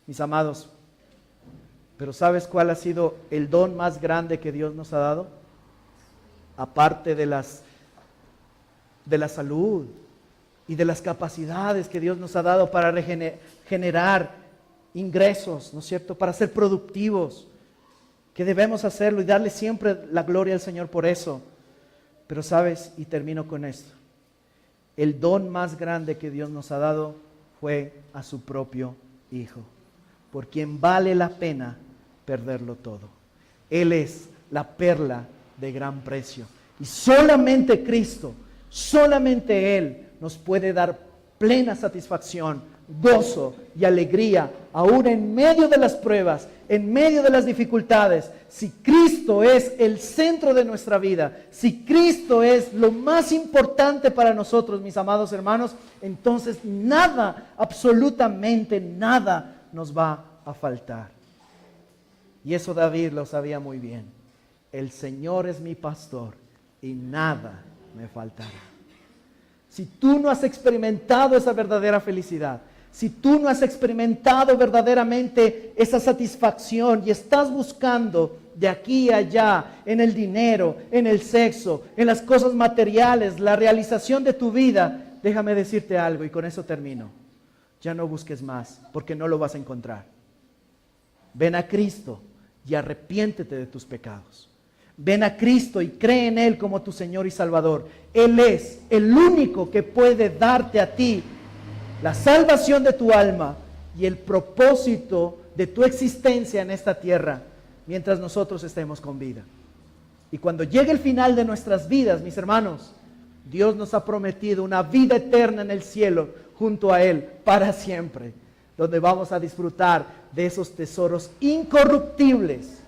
Mis amados, pero ¿sabes cuál ha sido el don más grande que Dios nos ha dado? Aparte de la salud y de las capacidades que Dios nos ha dado para generar ingresos, ¿no es cierto? Para ser productivos, que debemos hacerlo y darle siempre la gloria al Señor por eso. Pero sabes, y termino con esto, el don más grande que Dios nos ha dado fue a su propio Hijo, por quien vale la pena perderlo todo. Él es la perla de gran precio. Y solamente Cristo, solamente Él nos puede dar plena satisfacción, gozo y alegría, aún en medio de las pruebas, en medio de las dificultades. Si Cristo es el centro de nuestra vida, si Cristo es lo más importante para nosotros, mis amados hermanos, entonces nada, absolutamente nada nos va a faltar. Y eso David lo sabía muy bien. El Señor es mi pastor y nada me faltará. Si tú no has experimentado esa verdadera felicidad, si tú no has experimentado verdaderamente esa satisfacción y estás buscando de aquí a allá, en el dinero, en el sexo, en las cosas materiales, la realización de tu vida, déjame decirte algo y con eso termino. Ya no busques más, porque no lo vas a encontrar. Ven a Cristo y arrepiéntete de tus pecados. Ven a Cristo y cree en Él como tu Señor y Salvador. Él es el único que puede darte a ti la salvación de tu alma y el propósito de tu existencia en esta tierra mientras nosotros estemos con vida. Y cuando llegue el final de nuestras vidas, mis hermanos, Dios nos ha prometido una vida eterna en el cielo junto a Él para siempre, donde vamos a disfrutar de esos tesoros incorruptibles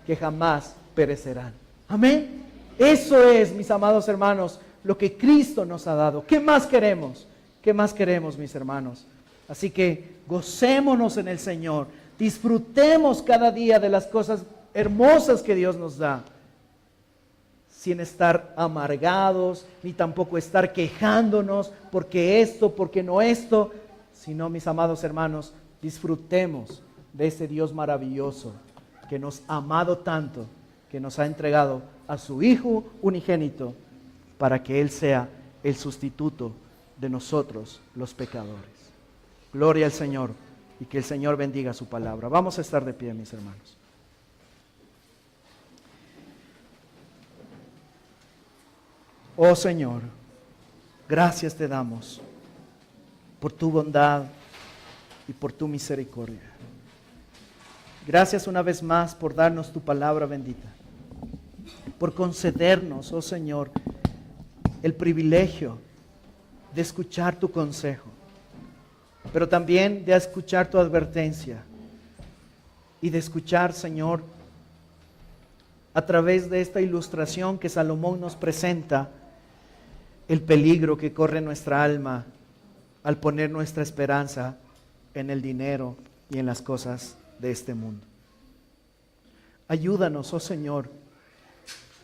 que jamás perecerán. Amén. Eso es, mis amados hermanos, lo que Cristo nos ha dado. ¿Qué más queremos? ¿Qué más queremos, mis hermanos? Así que gocémonos en el Señor. Disfrutemos cada día de las cosas hermosas que Dios nos da, sin estar amargados, ni tampoco estar quejándonos porque esto, porque no esto, sino, mis amados hermanos, disfrutemos de ese Dios maravilloso que nos ha amado tanto, que nos ha entregado a su Hijo unigénito para que Él sea el sustituto de nosotros los pecadores. Gloria al Señor y que el Señor bendiga su palabra. Vamos a estar de pie, mis hermanos. Oh Señor, gracias te damos por tu bondad y por tu misericordia. Gracias una vez más por darnos tu palabra bendita, por concedernos, oh Señor, el privilegio de escuchar tu consejo, pero también de escuchar tu advertencia y de escuchar, Señor, a través de esta ilustración que Salomón nos presenta, el peligro que corre nuestra alma al poner nuestra esperanza en el dinero y en las cosas de este mundo. Ayúdanos, oh Señor,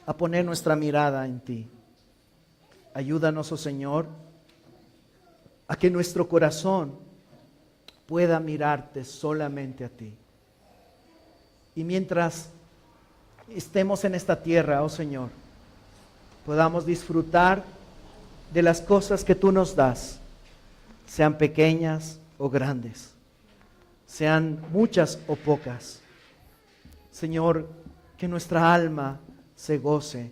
a poner nuestra mirada en ti. Ayúdanos, oh Señor, a que nuestro corazón pueda mirarte solamente a ti. Y mientras estemos en esta tierra, oh Señor, podamos disfrutar de las cosas que tú nos das, sean pequeñas o grandes, sean muchas o pocas. Señor, que nuestra alma se goce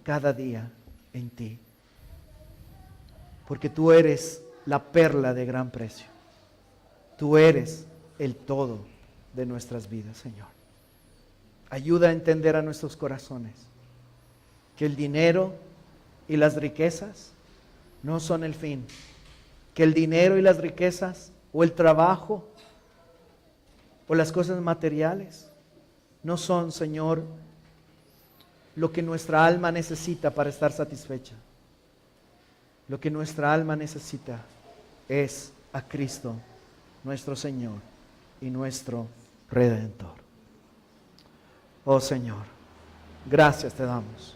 cada día en ti, porque tú eres la perla de gran precio. Tú eres el todo de nuestras vidas, Señor. Ayuda a entender a nuestros corazones que el dinero y las riquezas no son el fin, que el dinero y las riquezas o el trabajo o las cosas materiales no son, Señor, lo que nuestra alma necesita para estar satisfecha. Lo que nuestra alma necesita es a Cristo, nuestro Señor y nuestro Redentor. Oh Señor, gracias te damos